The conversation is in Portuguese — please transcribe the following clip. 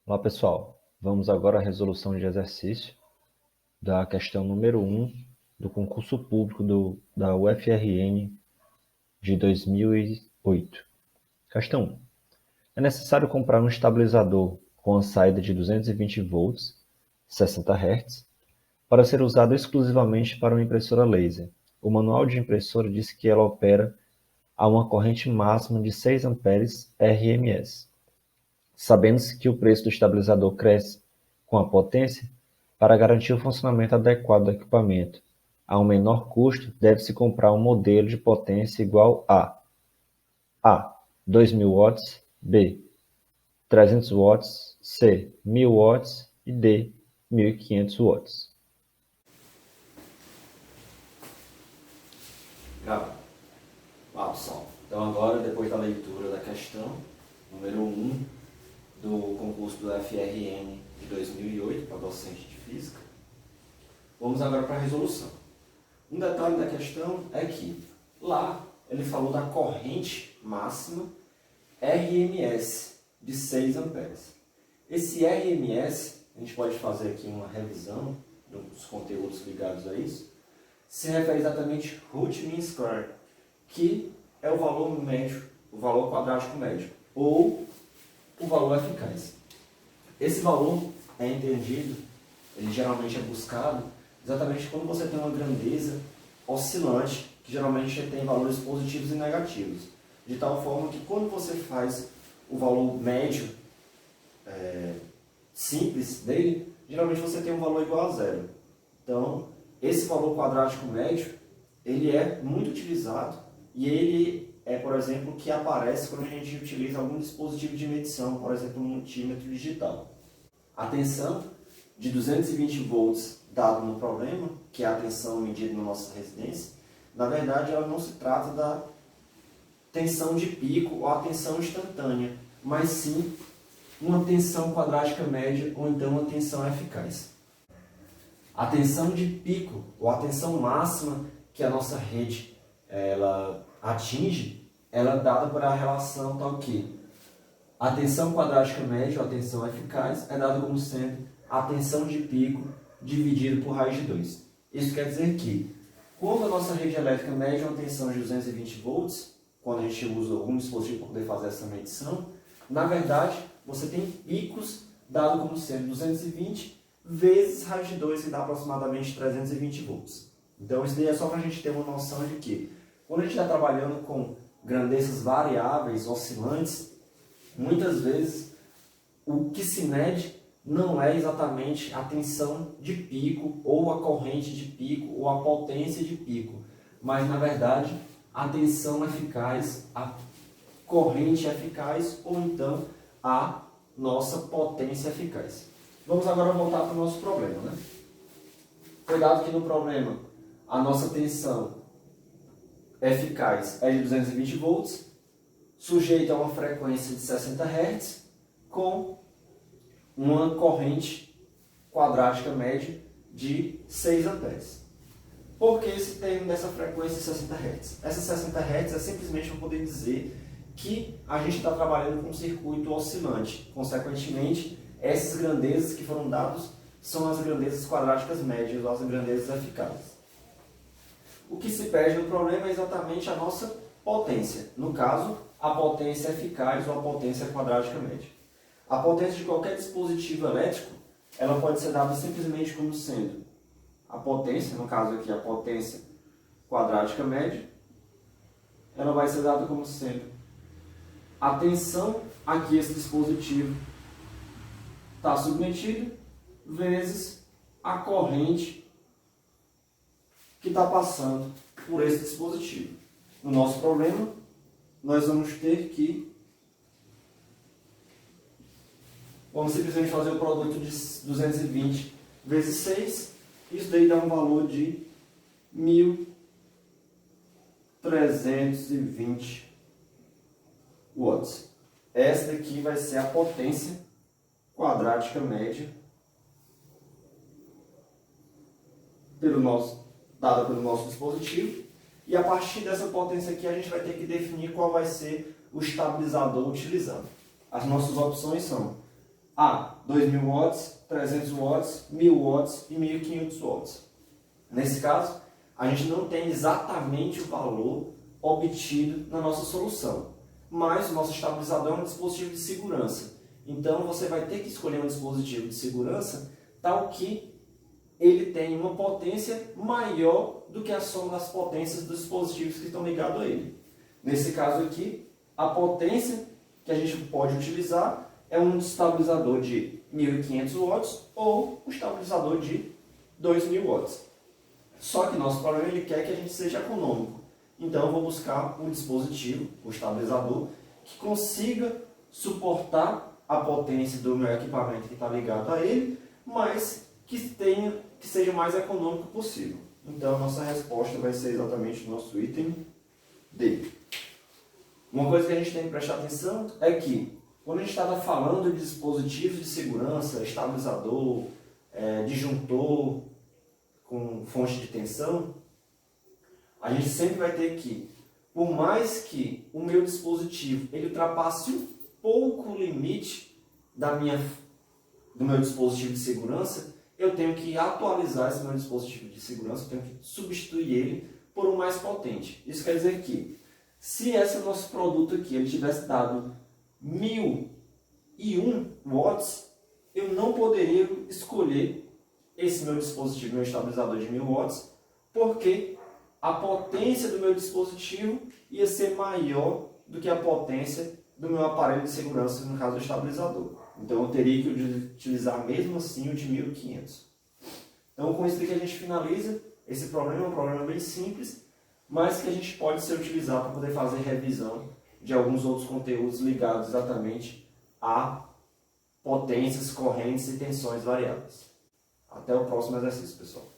Olá pessoal, vamos agora à resolução de exercício da questão número 1 do concurso público da UFRN de 2008. Questão 1. É necessário comprar um estabilizador com a saída de 220 volts, 60 Hz, para ser usado exclusivamente para uma impressora laser. O manual de impressora diz que ela opera a uma corrente máxima de 6 amperes RMS. Sabendo-se que o preço do estabilizador cresce com a potência, para garantir o funcionamento adequado do equipamento a um menor custo, deve-se comprar um modelo de potência igual a 2000 watts, b 300 watts, c 1000 watts e d 1500 watts. Gravando. Olá pessoal, então agora depois da leitura da questão número 1 do concurso do FRN de 2008 para docente de física, vamos agora para a resolução. Um detalhe da questão é que lá ele falou da corrente máxima RMS de 6 amperes. Esse RMS, a gente pode fazer aqui uma revisão dos conteúdos ligados a isso, se refere exatamente root mean square, que é o valor médio, o valor quadrático médio, ou o valor eficaz. Esse valor é entendido, ele geralmente é buscado, exatamente quando você tem uma grandeza oscilante, que geralmente tem valores positivos e negativos. De tal forma que quando você faz o valor médio simples dele, geralmente você tem um valor igual a zero. Então, esse valor quadrático médio, ele é muito utilizado e ele é, por exemplo, o que aparece quando a gente utiliza algum dispositivo de medição, por exemplo, um multímetro digital. A tensão de 220 volts dado no problema, que é a tensão medida na nossa residência, na verdade ela não se trata da tensão de pico ou a tensão instantânea, mas sim uma tensão quadrática média ou então uma tensão eficaz. A tensão de pico ou a tensão máxima que a nossa rede ela atinge, ela é dada por a relação tal que a tensão quadrática média ou a tensão eficaz é dada como sendo a tensão de pico dividido por raiz de 2. Isso quer dizer que quando a nossa rede elétrica mede uma tensão de 220 volts, quando a gente usa algum dispositivo para poder fazer essa medição, na verdade você tem picos dado como sendo 220 vezes raiz de 2, que dá aproximadamente 320 volts. Então isso daí é só para a gente ter uma noção de que quando a gente está trabalhando com grandezas variáveis, oscilantes, muitas vezes o que se mede não é exatamente a tensão de pico, ou a corrente de pico, ou a potência de pico, mas na verdade a tensão eficaz, a corrente eficaz, ou então a nossa potência eficaz. Vamos agora voltar para o nosso problema, né? Foi dado que no problema a nossa tensão eficaz é de 220 volts, sujeita a uma frequência de 60 Hz, com uma corrente quadrática média de 6 amperes. Por que esse termo dessa frequência de 60 Hz? Essa 60 Hz é simplesmente para poder dizer que a gente está trabalhando com um circuito oscilante. Consequentemente, essas grandezas que foram dadas são as grandezas quadráticas médias, ou as grandezas eficazes. O que se perde no problema é exatamente a nossa potência. No caso, a potência eficaz ou a potência quadrática média. A potência de qualquer dispositivo elétrico, ela pode ser dada simplesmente como sendo a potência, no caso aqui a potência quadrática média, ela vai ser dada como sendo a tensão a que esse dispositivo está submetido vezes a corrente que está passando por esse dispositivo. No nosso problema, nós vamos ter que vamos simplesmente fazer o produto de 220 vezes 6. Isso daí dá um valor de 1320 watts. Essa daqui vai ser a potência quadrática média dada pelo nosso dispositivo. E a partir dessa potência aqui a gente vai ter que definir qual vai ser o estabilizador utilizado. As nossas opções são 2000 watts, 300 watts, 1000 watts e 1500 watts. Nesse caso, a gente não tem exatamente o valor obtido na nossa solução, mas o nosso estabilizador é um dispositivo de segurança. Então você vai ter que escolher um dispositivo de segurança tal que ele tenha uma potência maior do que a soma das potências dos dispositivos que estão ligados a ele. Nesse caso aqui, a potência que a gente pode utilizar é um estabilizador de 1500 watts ou um estabilizador de 2000 watts. Só que nosso problema ele quer que a gente seja econômico. Então eu vou buscar um dispositivo, o estabilizador, que consiga suportar a potência do meu equipamento que está ligado a ele, mas que seja o mais econômico possível. Então a nossa resposta vai ser exatamente o nosso item D. Uma coisa que a gente tem que prestar atenção é que quando a gente estava falando de dispositivos de segurança, estabilizador, disjuntor com fonte de tensão, a gente sempre vai ter que, por mais que o meu dispositivo ele ultrapasse um pouco o limite do meu dispositivo de segurança, eu tenho que atualizar esse meu dispositivo de segurança, eu tenho que substituir ele por um mais potente. Isso quer dizer que, se esse nosso produto aqui ele tivesse dado 1001 watts, eu não poderia escolher esse meu dispositivo, meu estabilizador de 1000 watts, porque a potência do meu dispositivo ia ser maior do que a potência do meu aparelho de segurança, no caso do estabilizador. Então eu teria que utilizar mesmo assim o de 1500. Então com isso aqui a gente finaliza. Esse problema é um problema bem simples, mas que a gente pode ser utilizado para poder fazer revisão de alguns outros conteúdos ligados exatamente a potências, correntes e tensões variáveis. Até o próximo exercício, pessoal.